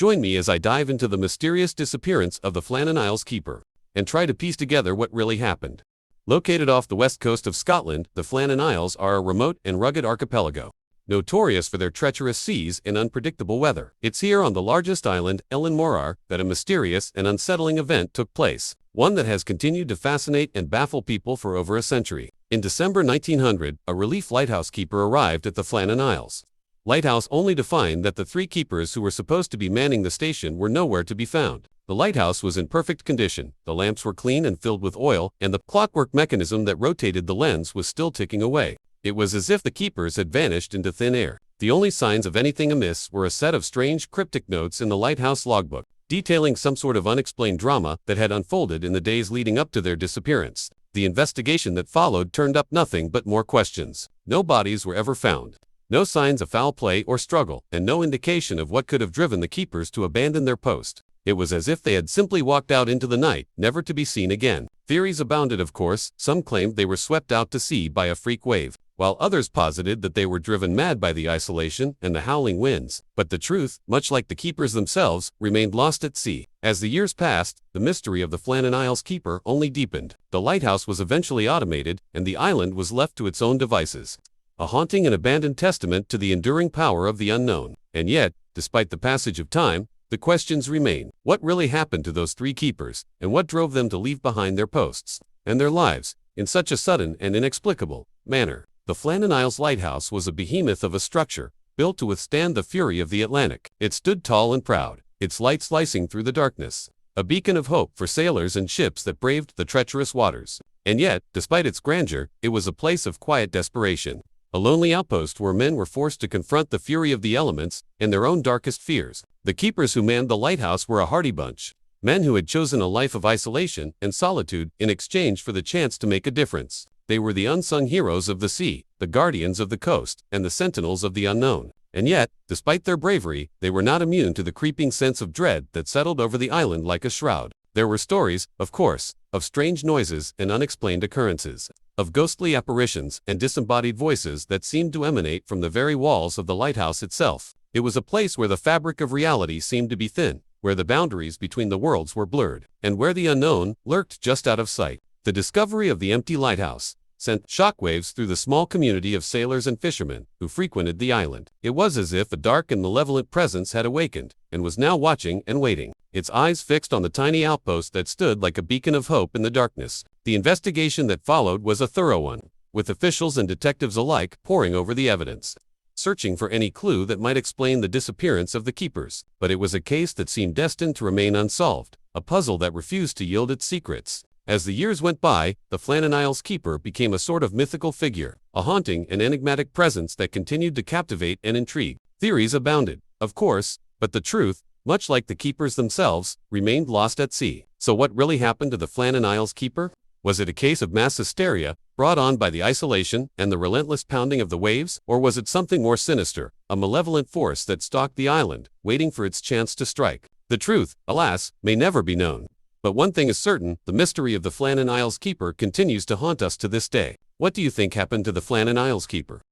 Join me as I dive into the mysterious disappearance of the Flannan Isles Keeper and try to piece together what really happened. Located off the west coast of Scotland, the Flannan Isles are a remote and rugged archipelago, notorious for their treacherous seas and unpredictable weather. It's here on the largest island, Ellen Morar, that a mysterious and unsettling event took place, one that has continued to fascinate and baffle people for over a century. In December 1900, a relief lighthouse keeper arrived at the Flannan Isles. Lighthouse only to find that the three keepers who were supposed to be manning the station were nowhere to be found. The lighthouse was in perfect condition, the lamps were clean and filled with oil, and the clockwork mechanism that rotated the lens was still ticking away. It was as if the keepers had vanished into thin air. The only signs of anything amiss were a set of strange cryptic notes in the lighthouse logbook, detailing some sort of unexplained drama that had unfolded in the days leading up to their disappearance. The investigation that followed turned up nothing but more questions. No bodies were ever found. No signs of foul play or struggle, and no indication of what could have driven the keepers to abandon their post. It was as if they had simply walked out into the night, never to be seen again. Theories abounded, of course. Some claimed they were swept out to sea by a freak wave, while others posited that they were driven mad by the isolation and the howling winds. But the truth, much like the keepers themselves, remained lost at sea. As the years passed, the mystery of the Flannan Isles Keeper only deepened. The lighthouse was eventually automated, and the island was left to its own devices. A haunting and abandoned testament to the enduring power of the unknown. And yet, despite the passage of time, the questions remain. What really happened to those three keepers, and what drove them to leave behind their posts and their lives in such a sudden and inexplicable manner? The Flannan Isles Lighthouse was a behemoth of a structure, built to withstand the fury of the Atlantic. It stood tall and proud, its light slicing through the darkness, a beacon of hope for sailors and ships that braved the treacherous waters. And yet, despite its grandeur, it was a place of quiet desperation. A lonely outpost where men were forced to confront the fury of the elements and their own darkest fears. The keepers who manned the lighthouse were a hardy bunch, men who had chosen a life of isolation and solitude in exchange for the chance to make a difference. They were the unsung heroes of the sea, the guardians of the coast, and the sentinels of the unknown. And yet, despite their bravery, they were not immune to the creeping sense of dread that settled over the island like a shroud. There were stories, of course, of strange noises and unexplained occurrences, of ghostly apparitions and disembodied voices that seemed to emanate from the very walls of the lighthouse itself. It was a place where the fabric of reality seemed to be thin, where the boundaries between the worlds were blurred, and where the unknown lurked just out of sight. The discovery of the empty lighthouse sent shockwaves through the small community of sailors and fishermen who frequented the island. It was as if a dark and malevolent presence had awakened and was now watching and waiting, its eyes fixed on the tiny outpost that stood like a beacon of hope in the darkness. The investigation that followed was a thorough one, with officials and detectives alike poring over the evidence, searching for any clue that might explain the disappearance of the keepers. But it was a case that seemed destined to remain unsolved, a puzzle that refused to yield its secrets. As the years went by, the Flannan Isles Keeper became a sort of mythical figure, a haunting and enigmatic presence that continued to captivate and intrigue. Theories abounded, of course, but the truth, much like the keepers themselves, remained lost at sea. So what really happened to the Flannan Isles Keeper? Was it a case of mass hysteria, brought on by the isolation and the relentless pounding of the waves? Or was it something more sinister, a malevolent force that stalked the island, waiting for its chance to strike? The truth, alas, may never be known. But one thing is certain, the mystery of the Flannan Isles Keeper continues to haunt us to this day. What do you think happened to the Flannan Isles Keeper?